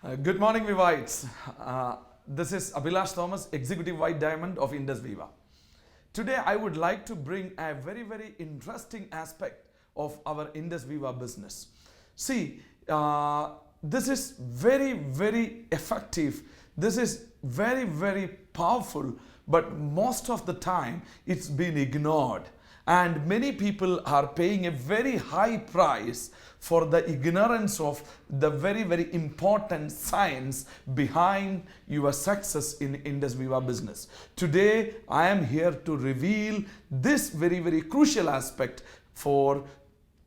Good morning, Vivites. This is Abhilash Thomas, Executive White Diamond of Indus Viva. Today, I would like to bring a very interesting aspect of our Indus Viva business. See, this is very effective. This is very powerful, but most of the time, it's been ignored. And many people are paying a very high price for the ignorance of the very important science behind your success in Indus Viva business. Today, I am here to reveal this very crucial aspect for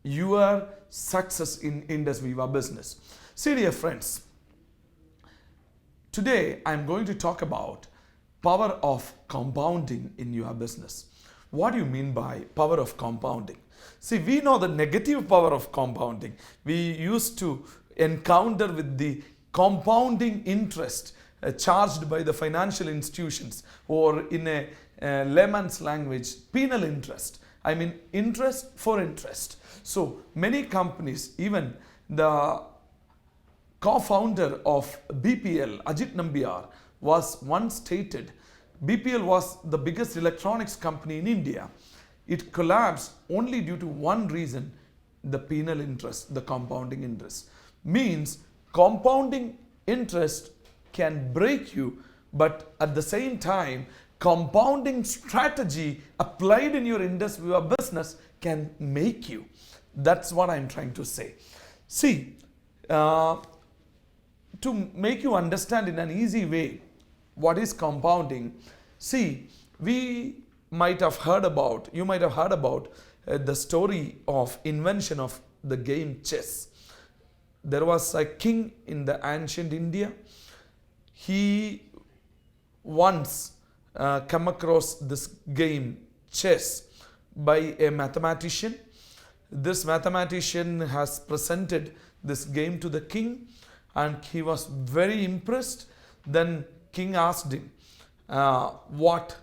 your success in Indus Viva business. See, dear friends, today I am going to talk about power of compounding in your business. What do you mean by power of compounding? See, we know the negative power of compounding. We used to encounter with the compounding interest charged by the financial institutions, or in a layman's language, penal interest. I mean, interest for interest. So many companies, even the co-founder of BPL, Ajit Nambiar, was once stated, BPL was the biggest electronics company in India. It collapsed only due to one reason, the penal interest, the compounding interest. Means compounding interest can break you, but at the same time, compounding strategy applied in your Indus Viva business can make you. That's what I'm trying to say. See, to make you understand in an easy way what is compounding, see, you might have heard about the story of invention of the game chess. There was a king in the ancient India. He once come across this game chess by a mathematician. This mathematician has presented this game to the king, and he was very impressed. Then king asked him, what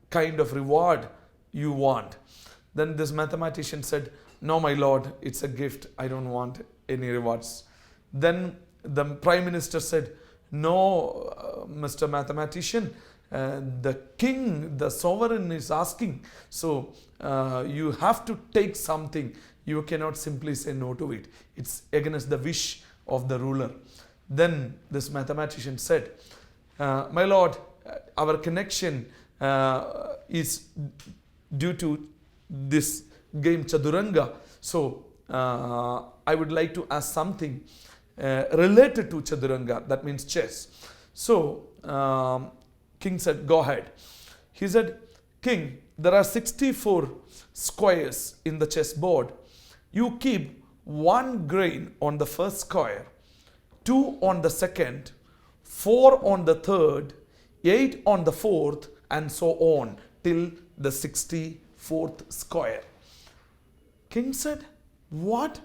kind of reward you want? Then this mathematician said, no, my lord, it's a gift. I don't want any rewards. Then the prime minister said, no, Mr. Mathematician, the king, the sovereign is asking. So you have to take something. You cannot simply say no to it. It's against the wish of the ruler. Then this mathematician said, my lord, our connection is due to this game Chaduranga. So I would like to ask something related to Chaduranga, that means chess. So king said, go ahead. He said, king, there are 64 squares in the chessboard. You keep 1 grain on the first square, 2 on the second, 4 on the third, 8 on the fourth, and so on till the 64th square. King said, what?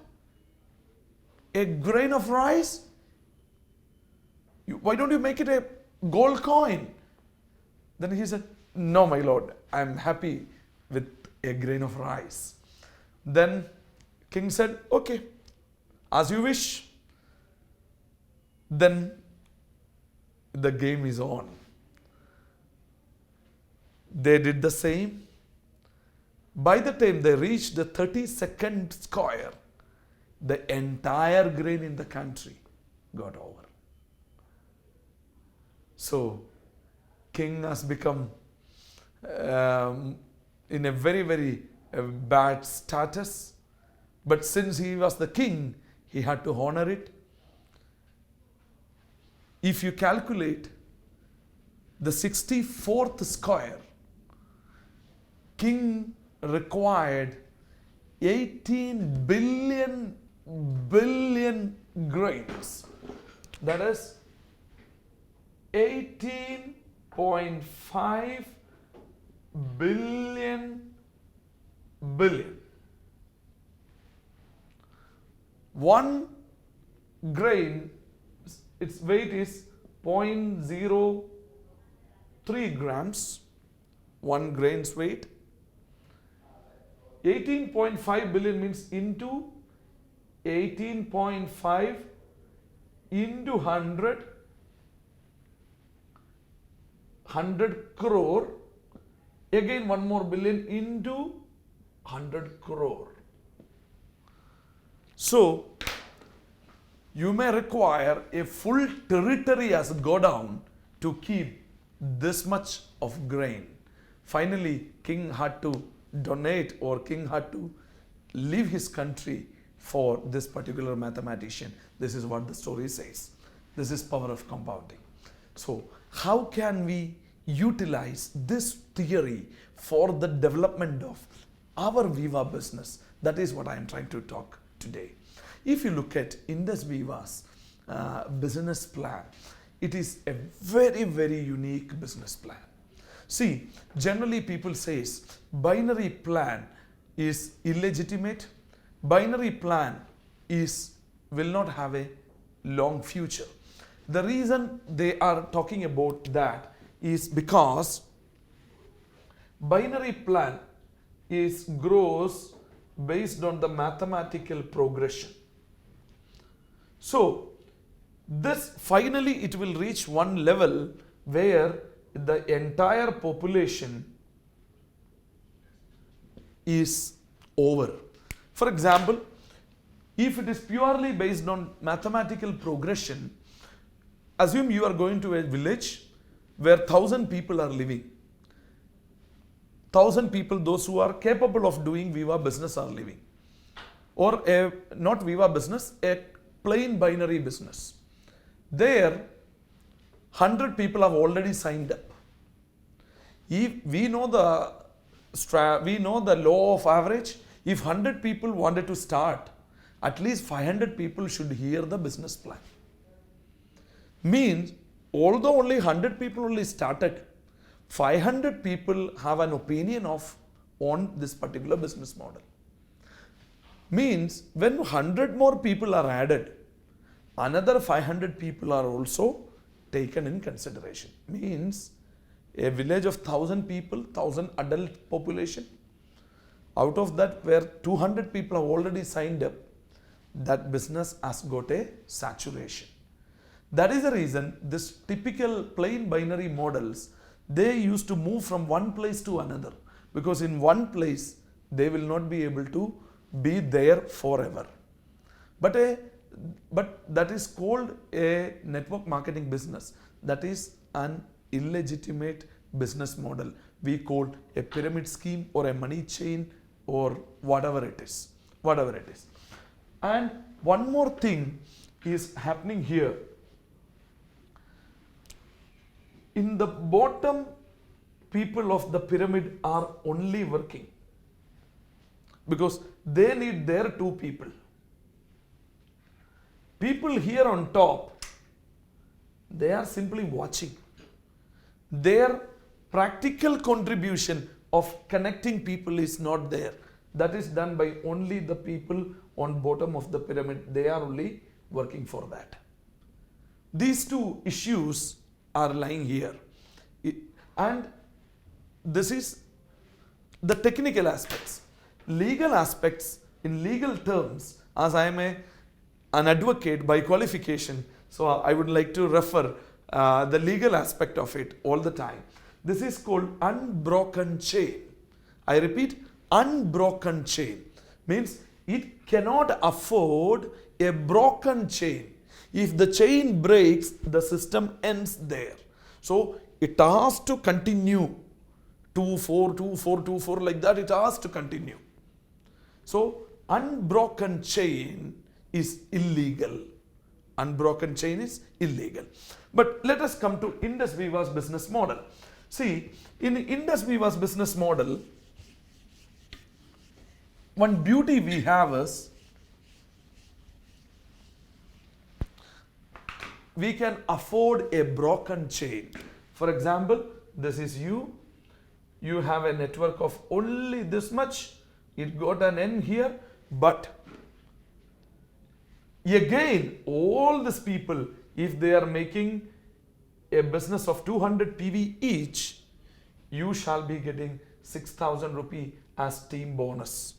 A grain of rice? Why don't you make it a gold coin? Then he said, no, my lord, I am happy with a grain of rice. Then king said, okay, as you wish. Then the game is on. They did the same. By the time they reached the 32nd square, the entire grain in the country got over. So, king has become in a very bad status. But since he was the king, he had to honor it. If you calculate the 64th square, king required 18 billion grains. That is 18.5 billion. One grain, its weight is 0.03 grams, 1 grain's weight. 18.5 billion means into 18.5 into 100 crore, again 1 more billion into 100 crore. So, you may require a full territory as a godown to keep this much of grain. Finally, king had to donate, or king had to leave his country for this particular mathematician. This is what the story says. This is power of compounding. So, how can we utilize this theory for the development of our VIVA business? That is what I am trying to talk today. If you look at Indus VIVA's business plan, it is a very, very unique business plan. See, generally people says binary plan is illegitimate. Binary plan will not have a long future. The reason they are talking about that is because binary plan grows based on the mathematical progression. So, this finally it will reach one level where the entire population is over. For example, if it is purely based on mathematical progression, assume you are going to a village where 1,000 people are living. 1,000 people, those who are capable of doing VIVA business, are living. Or not VIVA business, a plain binary business. There, 100 people have already signed up. If we know the law of average. If 100 people wanted to start, at least 500 people should hear the business plan. Means, although only 100 people only started, 500 people have an opinion on this particular business model. Means, when 100 more people are added, another 500 people are also taken in consideration. Means, a village of 1,000 people, 1,000 adult population, out of that where 200 people have already signed up, that business has got a saturation. That is the reason this typical plain binary models, they used to move from one place to another, because in one place they will not be able to be there forever. But that is called a network marketing business. That is an illegitimate business model. We call a pyramid scheme or a money chain or whatever it is. And one more thing is happening here. In the bottom, people of the pyramid are only working because they need their 2 people. People here on top, they are simply watching. Their practical contribution of connecting people is not there. That is done by only the people on bottom of the pyramid. They are only working for that. These 2 issues are lying here. And this is the technical aspects. Legal aspects, in legal terms, as I am an advocate by qualification, so I would like to refer the legal aspect of it all the time. This is called unbroken chain. I repeat, unbroken chain means it cannot afford a broken chain. If the chain breaks, the system ends there. So it has to continue 2, 4, 2, 4, 2, 4 like that. It has to continue. So unbroken chain is illegal. Unbroken chain is illegal. But let us come to Indus VIVA's business model. See, in Indus VIVA's business model, one beauty we have is we can afford a broken chain. For example, this is you have a network of only this much, it got an end here, but again, all these people, if they are making a business of 200 PV each, you shall be getting 6,000 rupee as team bonus.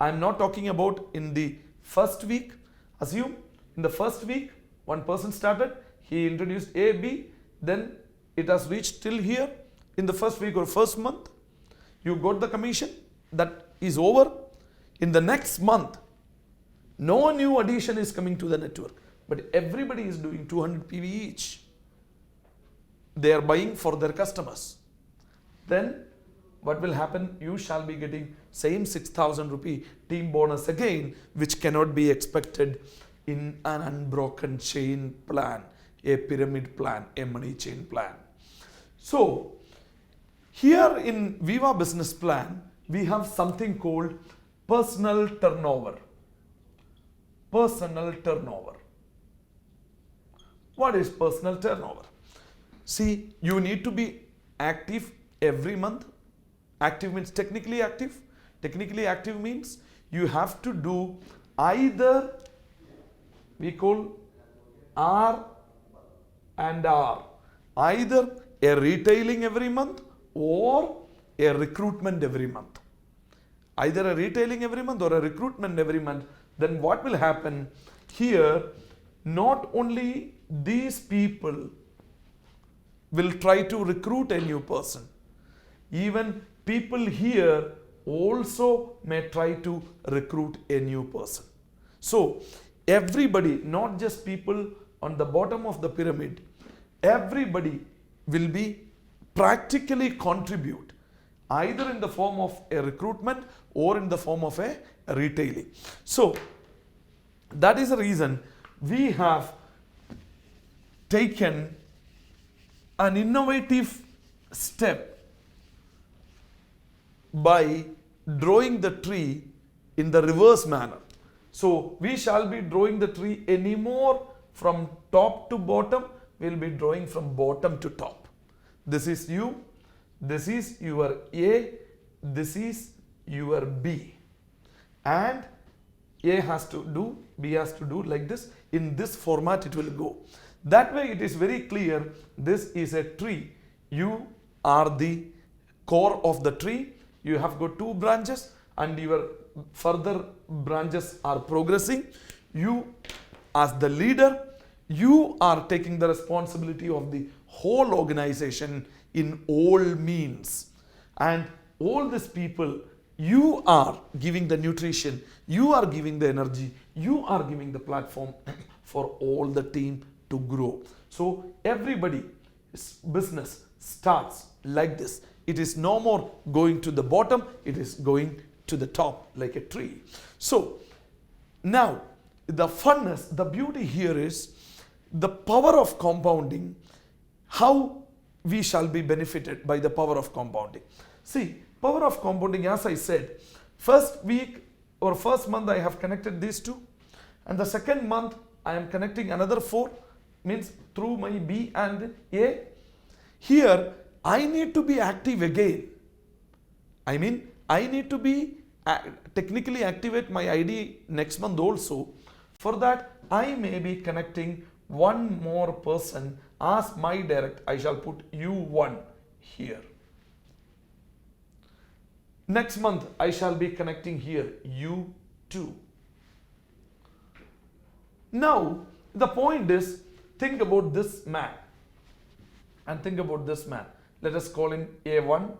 I am not talking about in the first week. Assume In the first week, one person started, he introduced A, B, then it has reached till here. In the first week or first month, you got the commission, that is over. In the next month, no new addition is coming to the network, but everybody is doing 200 PV each. They are buying for their customers. Then what will happen? You shall be getting same 6,000 rupee team bonus again, which cannot be expected in an unbroken chain plan, a pyramid plan, a money chain plan. So here in VIVA business plan, we have something called personal turnover. Personal turnover. What is personal turnover? See, you need to be active every month. Active means technically active. Technically active means you have to do either, we call R and R, either a retailing every month or a recruitment every month. Either a retailing every month or a recruitment every month. Then what will happen here? Not only these people will try to recruit a new person, even people here also may try to recruit a new person. So everybody, not just people on the bottom of the pyramid, everybody will be practically contribute either in the form of a recruitment or in the form of a retailing. So that is the reason we have taken an innovative step by drawing the tree in the reverse manner. So we shall be drawing the tree anymore from top to bottom, we will be drawing from bottom to top. This is you, this is your A, this is your B, and A has to do, B has to do like this. In this format it will go. That way it is very clear, this is a tree. You are the core of the tree. You have got two branches and your further branches are progressing. You as the leader, you are taking the responsibility of the whole organization in all means. And all these people, you are giving the nutrition, you are giving the energy, you are giving the platform for all the team to grow. So everybody's business starts like this. It is no more going to the bottom, it is going to the top like a tree. So now the funness, the beauty here is the power of compounding, how we shall be benefited by the power of compounding. See, power of compounding, as I said, first week or first month I have connected these two, and the second month I am connecting another 4, means through my B and A. Here I need to be active again. I mean, I need to be technically activate my ID next month also. For that I may be connecting one more person as my direct. I shall put U1 here. Next month I shall be connecting here U2. Now the point is, think about this man and think about this man. Let us call him A1,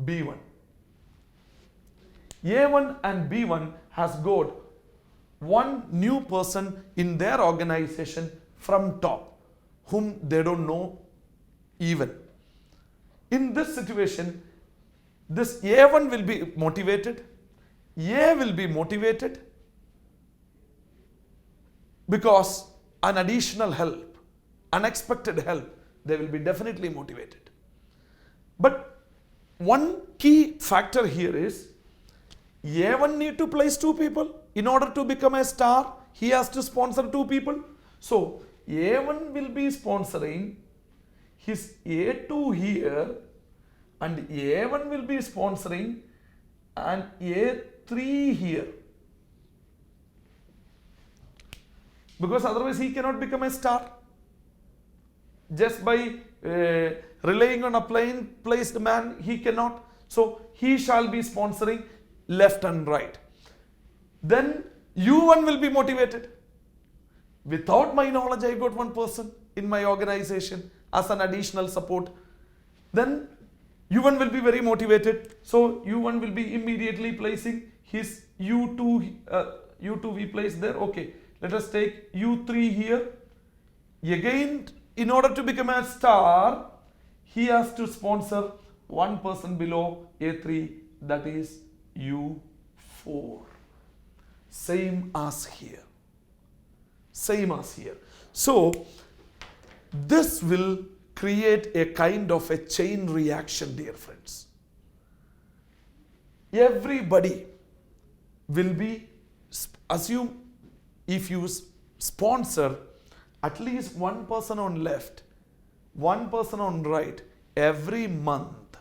B1. A1 and B1 has got one new person in their organization from top, whom they don't know even. In this situation, this A1 will be motivated, A will be motivated because an additional help, unexpected help, they will be definitely motivated. But one key factor here is A1 need to place 2 people. In order to become a star, he has to sponsor 2 people. So A1 will be sponsoring his A2 here, and A1 will be sponsoring an A3 here. Because otherwise he cannot become a star. Just by relying on a plain placed man, he cannot. So he shall be sponsoring left and right. Then U1 will be motivated. Without my knowledge, I got one person in my organization as an additional support. Then U1 will be very motivated. So U1 will be immediately placing his U2, U2 we place there. Okay, let us take U3 here. Again, in order to become a star, he has to sponsor one person below A3, that is U4. Same as here. Same as here. So, this will create a kind of a chain reaction, dear friends. Everybody will be, assume if you sponsor at least one person on left, one person on right, every month,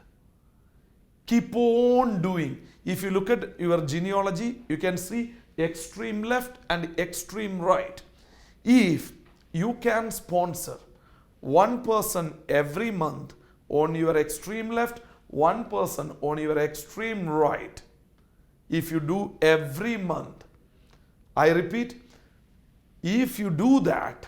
keep on doing. If you look at your genealogy, you can see extreme left and extreme right. If you can sponsor one person every month on your extreme left, one person on your extreme right, if you do every month, I repeat, if you do that,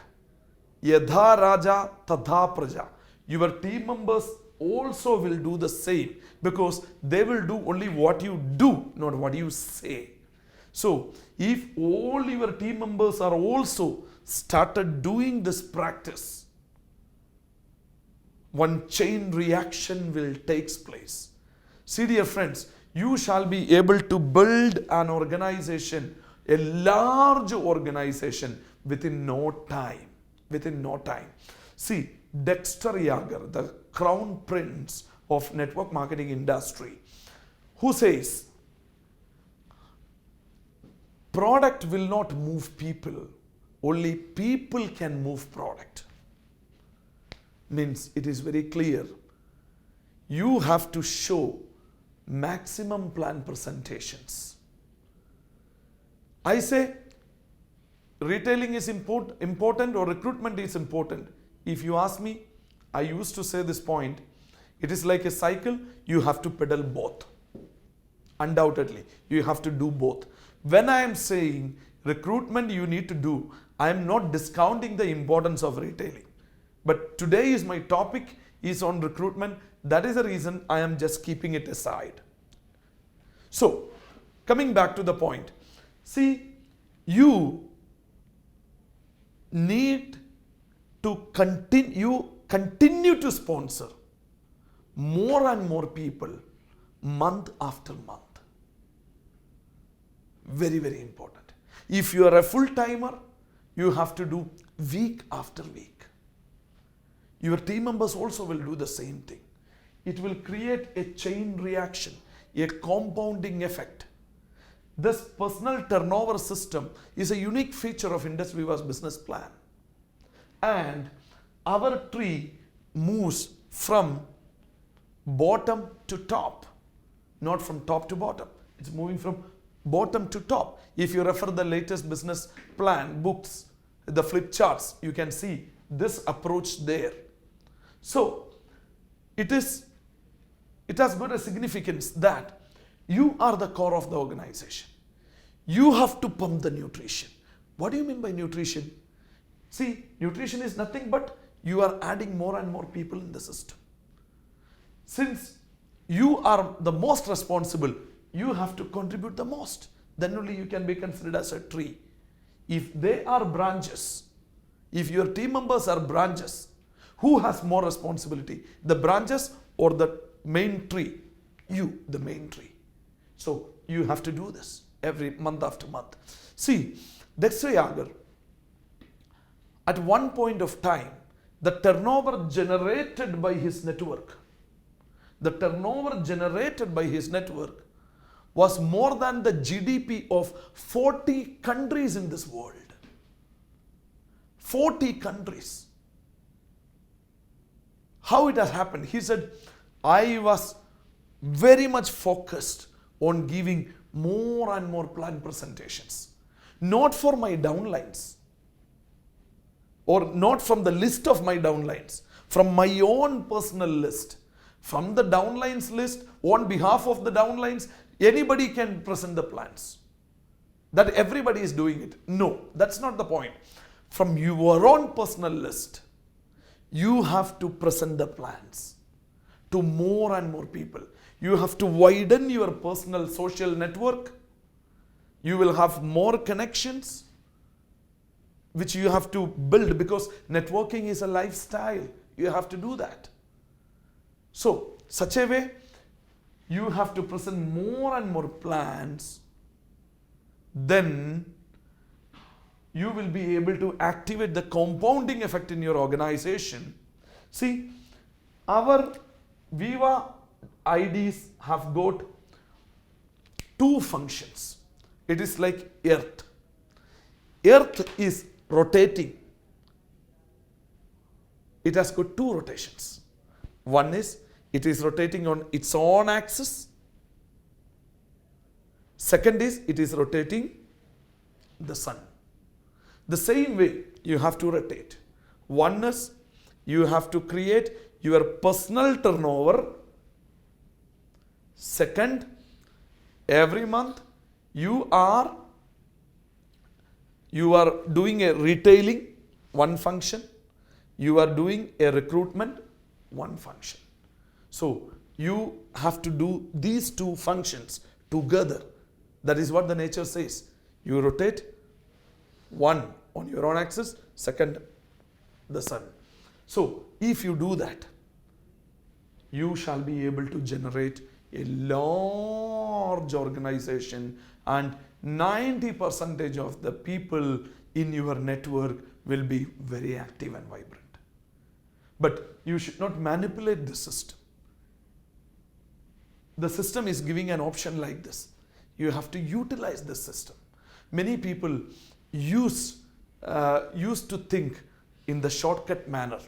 Yadha Raja Tadha Praja, your team members also will do the same, because they will do only what you do, not what you say. So, if all your team members are also started doing this practice, one chain reaction will take place. See, dear friends, you shall be able to build an organization, a large organization, within no time. Within no time. See, Dexter Yager, the crown prince of network marketing industry, who says, product will not move people, only people can move product. Means it is very clear. You have to show maximum plan presentations. I say retailing is important or recruitment is important. If you ask me, I used to say this point, it is like a cycle, you have to pedal both. Undoubtedly, you have to do both. When I am saying recruitment you need to do, I am not discounting the importance of retailing. But today is my topic is on recruitment. That is the reason I am just keeping it aside. So, coming back to the point. See, you need to continue to sponsor more and more people month after month. Very, very important. If you are a full-timer, you have to do week after week. Your team members also will do the same thing. It will create a chain reaction, a compounding effect. This personal turnover system is a unique feature of Indus Viva's business plan. And our tree moves from bottom to top, not from top to bottom. It's moving from bottom to top. If you refer the latest business plan books, the flip charts, you can see this approach there. So, it has got a significance that you are the core of the organization. You have to pump the nutrition. What do you mean by nutrition? See, nutrition is nothing but you are adding more and more people in the system. Since you are the most responsible, you have to contribute the most. Then only you can be considered as a tree. If they are branches, if your team members are branches, who has more responsibility? The branches or the main tree? You, the main tree. So you have to do this every month after month. See, Dexter Yager, at one point of time, the turnover generated by his network, was more than the GDP of 40 countries in this world. 40 countries. How it has happened? He said, I was very much focused on giving more and more plan presentations. Not for my downlines, or not from the list of my downlines, from my own personal list. From the downlines list, on behalf of the downlines, anybody can present the plans. That everybody is doing it. No, that's not the point. from your own personal list, you have to present the plans to more and more people. You have to widen your personal social network. You will have more connections which you have to build, because networking is a lifestyle. You have to do that. So, such a way, you have to present more and more plans. Then you will be able to activate the compounding effect in your organization. See, our VIVA IDs have got two functions. It is like earth. Earth is rotating. It has got two rotations. One is it is rotating on its own axis. Second is it is rotating the sun. The same way you have to rotate. One is you have to create your personal turnover. Second, every month you are doing a retailing, one function. You are doing a recruitment, one function. So you have to do these two functions together. That is what the nature says. You rotate, one on your own axis, second the sun. So if you do that, you shall be able to generate a large organization, and 90% of the people in your network will be very active and vibrant. But you should not manipulate the system. The system is giving an option like this. You have to utilize the system. Many people used to think in the shortcut manner.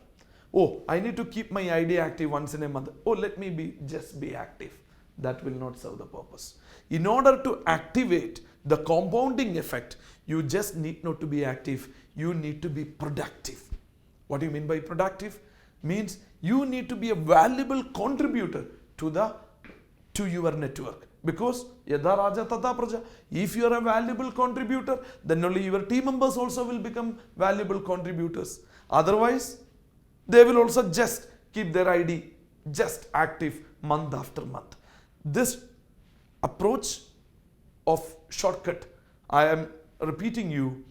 Oh, I need to keep my ID active once in a month. Oh, let me just be active. That will not serve the purpose. In order to activate the compounding effect, you just need not to be active. You need to be productive. What do you mean by productive? Means you need to be a valuable contributor to your network. Because yada raja tata praja. If you are a valuable contributor, then only your team members also will become valuable contributors. Otherwise, they will also just keep their ID just active month after month. This approach of shortcut, I am repeating you,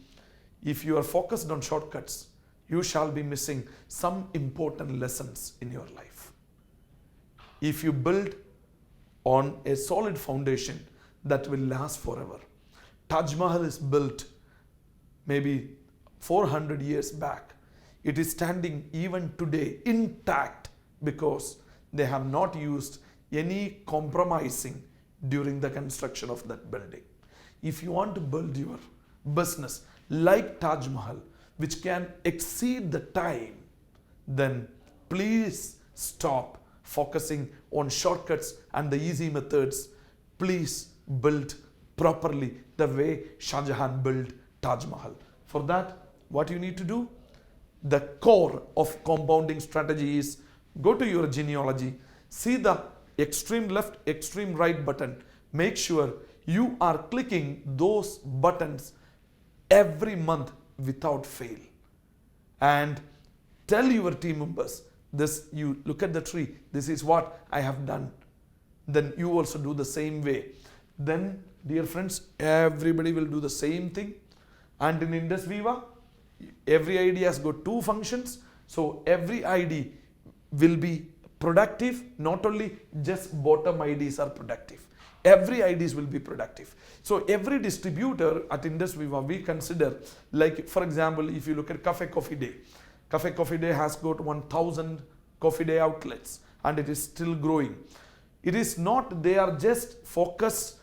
if you are focused on shortcuts, you shall be missing some important lessons in your life. If you build on a solid foundation that will last forever. Taj Mahal is built maybe 400 years back. It is standing even today intact because they have not used any compromising during the construction of that building. If you want to build your business like Taj Mahal, which can exceed the time, then please stop focusing on shortcuts and the easy methods. Please build properly the way Shah Jahan built Taj Mahal. For that, what you need to do? The core of compounding strategy is go to your genealogy, see the extreme left, extreme right button. Make sure you are clicking those buttons every month without fail. And tell your team members, this, you look at the tree, this is what I have done. Then you also do the same way. Then, dear friends, everybody will do the same thing. And in Indus Viva, every ID has got two functions. So every ID will be productive. Not only just bottom IDs are productive. Every IDs will be productive. So every distributor at Indus Viva, we consider, like for example, if you look at Cafe Coffee Day. Cafe Coffee Day has got 1000 Coffee Day outlets and it is still growing. It is not, they are just focused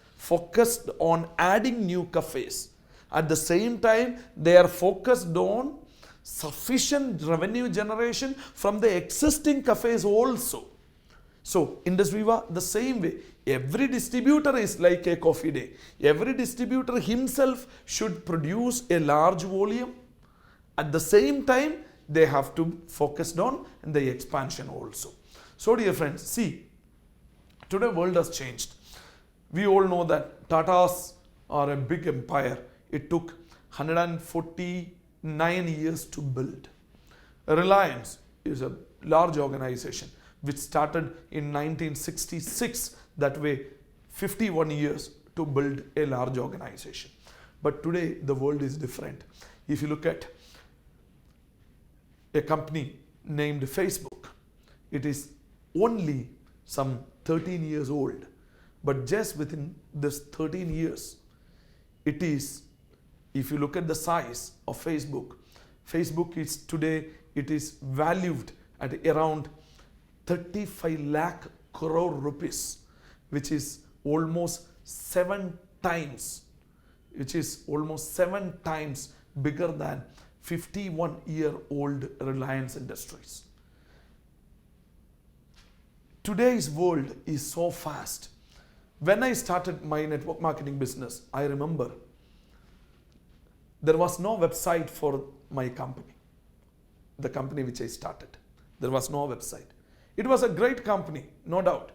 on adding new cafes. At the same time, they are focused on sufficient revenue generation from the existing cafes also. So, Indus Viva, the same way, every distributor is like a coffee day. Every distributor himself should produce a large volume. At the same time, they have to focus on the expansion also. So, dear friends, see, today world has changed. We all know that Tatas are a big empire. It took 140 9 years to build. Reliance is a large organization which started in 1966. That way, 51 years to build a large organization. But today, the world is different. If you look at a company named Facebook, it is only some 13 years old. But just within this 13 years, it is, if you look at the size of Facebook, Facebook is today, it is valued at around 35 lakh crore rupees, which is almost 7 times, bigger than 51-year-old Reliance Industries. Today's world is so fast. When I started my network marketing business, I remember there was no website for my company, the company which I started. There was no website. It was a great company, no doubt.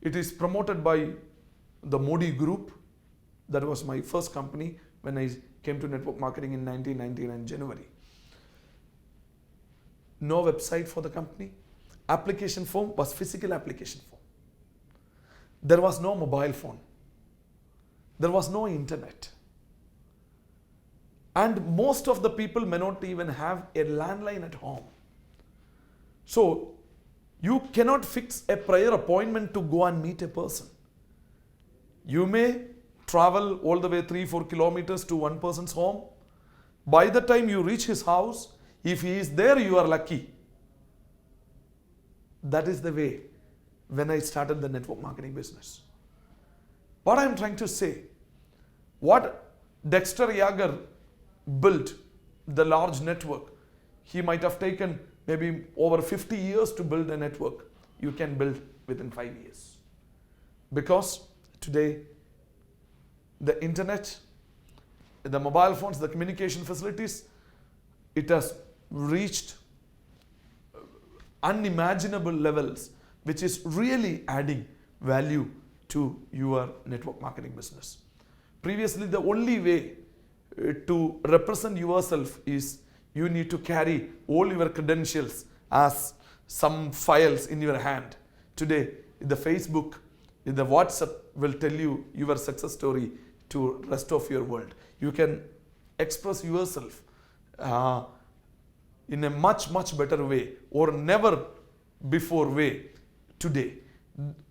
It is promoted by the Modi Group. That was my first company when I came to network marketing in 1999 January. No website for the company. Application form was physical application form. There was no mobile phone. There was no internet. And most of the people may not even have a landline at home. So, you cannot fix a prior appointment to go and meet a person. You may travel all the way 3-4 kilometers to one person's home. By the time you reach his house, if he is there, you are lucky. That is the way when I started the network marketing business. What I am trying to say, what Dexter Yager built, the large network, he might have taken maybe over 50 years to build a network. You can build within 5 years. Because today, the internet, the mobile phones, the communication facilities, it has reached unimaginable levels, which is really adding value to your network marketing business. Previously, the only way to represent yourself is you need to carry all your credentials as some files in your hand. Today, the Facebook, the WhatsApp will tell you your success story to rest of your world. You can express yourself in a much better way or never before way today.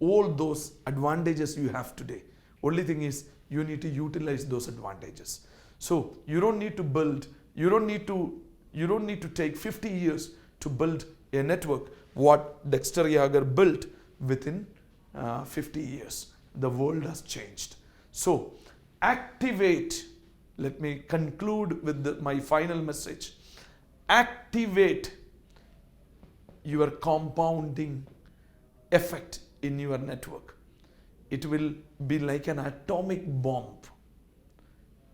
All those advantages you have today. Only thing is you need to utilize those advantages. So you don't need to build, you don't need to take 50 years to build a network. What Dexter Yager built within 50 years. The world has changed. So activate, let me conclude with my final message. Activate your compounding effect in your network. It will be like an atomic bomb.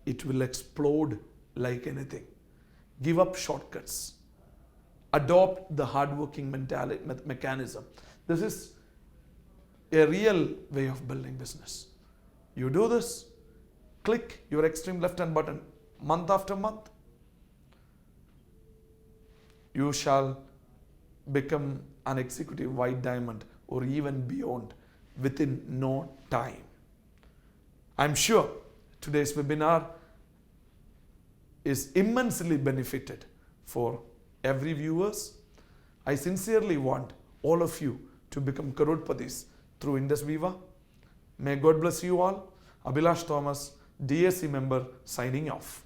It will explode like anything. Give up shortcuts. Adopt the hardworking mentality, mechanism. This is a real way of building business. You do this, click your extreme left hand button month after month. You shall become an executive white diamond or even beyond within no time. I'm sure today's webinar is immensely benefited for every viewers. I sincerely want all of you to become Crorepati's through Indus VIVA. May God bless you all. Abhilash Thomas, DSC member, signing off.